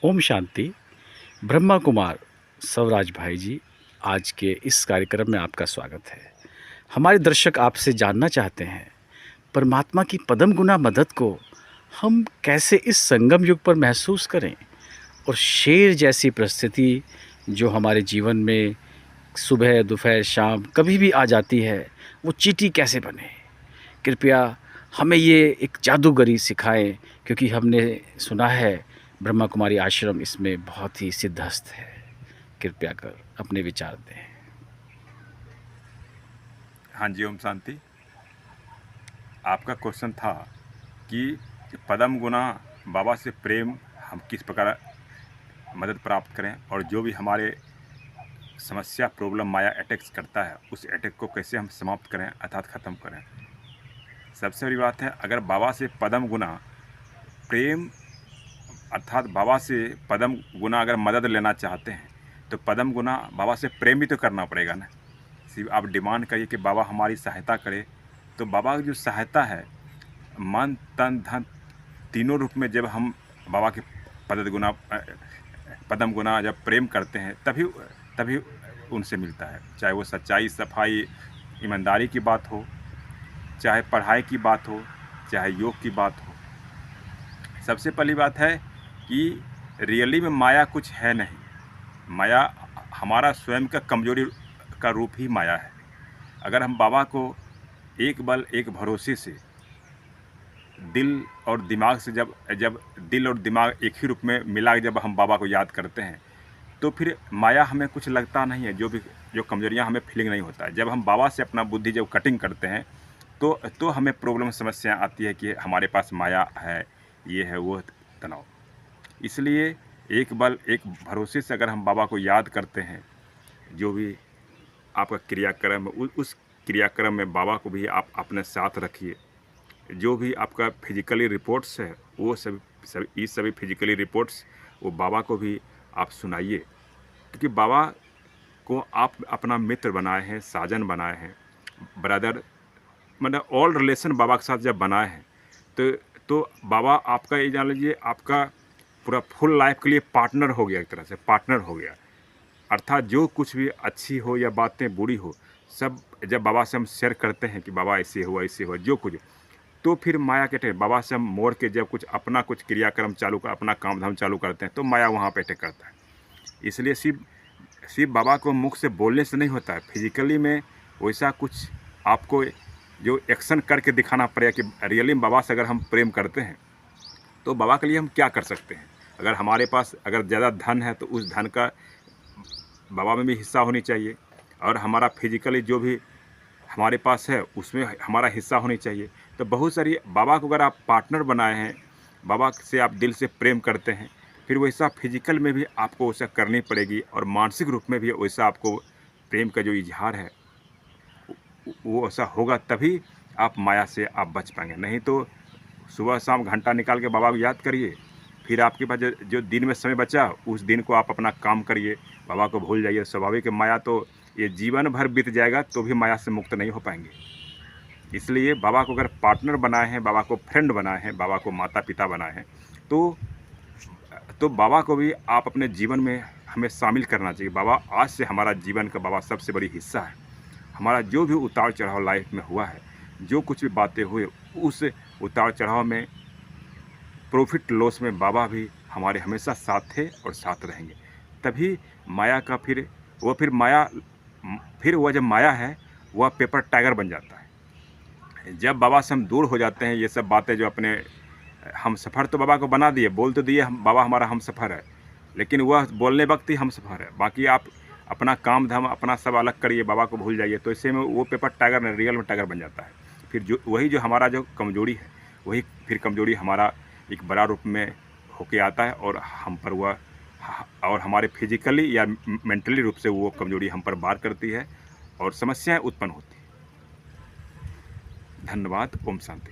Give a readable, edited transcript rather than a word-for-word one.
ओम शांति। ब्रह्मा कुमार स्वराज भाई जी, आज के इस कार्यक्रम में आपका स्वागत है। हमारे दर्शक आपसे जानना चाहते हैं, परमात्मा की पदम गुना मदद को हम कैसे इस संगम युग पर महसूस करें, और शेर जैसी परिस्थिति जो हमारे जीवन में सुबह दोपहर शाम कभी भी आ जाती है, वो चींटी कैसे बने। कृपया हमें ये एक जादूगरी सिखाएं, क्योंकि हमने सुना है ब्रह्मा कुमारी आश्रम इसमें बहुत ही सिद्धहस्त है। कृपया कर अपने विचार दें। हाँ जी, ओम शांति। आपका क्वेश्चन था कि पदम गुना बाबा से प्रेम हम किस प्रकार मदद प्राप्त करें, और जो भी हमारे समस्या प्रॉब्लम माया अटैक्स करता है उस अटैक को कैसे हम समाप्त करें अर्थात ख़त्म करें। सबसे बड़ी बात है, अगर बाबा से पदम गुना प्रेम अर्थात बाबा से पदम गुना अगर मदद लेना चाहते हैं तो पदम गुना बाबा से प्रेम भी तो करना पड़ेगा ना। सिर्फ आप डिमांड करिए कि बाबा हमारी सहायता करे, तो बाबा की जो सहायता है मन तन धन तीनों रूप में जब हम बाबा के पदम गुना जब प्रेम करते हैं तभी तभी उनसे मिलता है। चाहे वो सच्चाई सफाई ईमानदारी की बात हो, चाहे पढ़ाई की बात हो, चाहे योग की बात हो। सबसे पहली बात है कि रियली में माया कुछ है नहीं। माया हमारा स्वयं का कमजोरी का रूप ही माया है। अगर हम बाबा को एक बल एक भरोसे से दिल और दिमाग से जब जब दिल और दिमाग एक ही रूप में मिला जब हम बाबा को याद करते हैं तो फिर माया हमें कुछ लगता नहीं है। जो कमजोरियां हमें फीलिंग नहीं होता है। जब हम बाबा से अपना बुद्धि जब कटिंग करते हैं तो हमें प्रॉब्लम समस्या आती है कि हमारे पास माया है, ये है वो तनाव। इसलिए एक बल एक भरोसे से अगर हम बाबा को याद करते हैं, जो भी आपका क्रियाक्रम है उस क्रियाक्रम में बाबा को भी आप अपने साथ रखिए। जो भी आपका फिजिकली रिपोर्ट्स है वो सभी फिजिकली रिपोर्ट्स वो बाबा को भी आप सुनाइए, क्योंकि बाबा को आप अपना मित्र बनाए हैं, साजन बनाए हैं, ब्रदर, मतलब ऑल रिलेशन बाबा के साथ जब बनाए हैं तो बाबा आपका ये जान लीजिए आपका पूरा फुल लाइफ के लिए पार्टनर हो गया, एक तरह से पार्टनर हो गया। अर्थात जो कुछ भी अच्छी हो या बातें बुरी हो, सब जब बाबा से हम शेयर करते हैं कि बाबा ऐसे हुआ जो कुछ, तो फिर माया के अटैक बाबा से हम मोड़ के जब कुछ अपना कुछ क्रियाक्रम चालू कर अपना काम धाम चालू करते हैं तो माया वहाँ पे अटैक करता है। इसलिए सिर्फ बाबा को मुख से बोलने से नहीं होता है, फिजिकली में वैसा कुछ आपको जो एक्शन करके दिखाना पड़ेगा कि रियली बाबा से अगर हम प्रेम करते हैं तो बाबा के लिए हम क्या कर सकते हैं। अगर हमारे पास अगर ज़्यादा धन है तो उस धन का बाबा में भी हिस्सा होनी चाहिए, और हमारा फिजिकली जो भी हमारे पास है उसमें हमारा हिस्सा होनी चाहिए। तो बहुत सारी बाबा को अगर आप पार्टनर बनाए हैं, बाबा से आप दिल से प्रेम करते हैं, फिर वैसा फिजिकल में भी आपको वैसा करनी पड़ेगी, और मानसिक रूप में भी वैसा आपको प्रेम का जो इजहार है वो ऐसा होगा, तभी आप माया से आप बच पाएंगे। नहीं तो सुबह शाम घंटा निकाल के बाबा को याद करिए, फिर आपके पास जो दिन में समय बचा उस दिन को आप अपना काम करिए, बाबा को भूल जाइए। स्वाभाविक माया तो ये जीवन भर बीत जाएगा तो भी माया से मुक्त नहीं हो पाएंगे। इसलिए बाबा को अगर पार्टनर बनाए हैं, बाबा को फ्रेंड बनाए हैं, बाबा को माता पिता बनाए हैं, तो बाबा को भी आप अपने जीवन में हमें शामिल करना चाहिए। बाबा आज से हमारा जीवन का बाबा सबसे बड़ी हिस्सा है। हमारा जो भी उतार चढ़ाव लाइफ में हुआ है, जो कुछ भी बातें हुए, उस उतार चढ़ाव में प्रॉफिट लॉस में बाबा भी हमारे हमेशा साथ थे और साथ रहेंगे। तभी माया का फिर वह जब माया है वह पेपर टाइगर बन जाता है। जब बाबा से हम दूर हो जाते हैं, ये सब बातें जो अपने हम सफ़र तो बाबा को बना दिए, बोल तो दिए हम बाबा हमारा हम सफ़र है, लेकिन वह बोलने वक्त ही हम सफ़र है, बाकी आप अपना काम धाम अपना सब अलग करिए, बाबा को भूल जाइए, तो इससे में वो पेपर टाइगर नहीं रियल में टाइगर बन जाता है। फिर जो हमारा जो कमजोरी है वही फिर कमजोरी हमारा एक बड़ा रूप में होके आता है, और हम पर वह और हमारे फिजिकली या मेंटली रूप से वो कमजोरी हम पर वार करती है और समस्याएं उत्पन्न होती है। धन्यवाद। ओम शांति।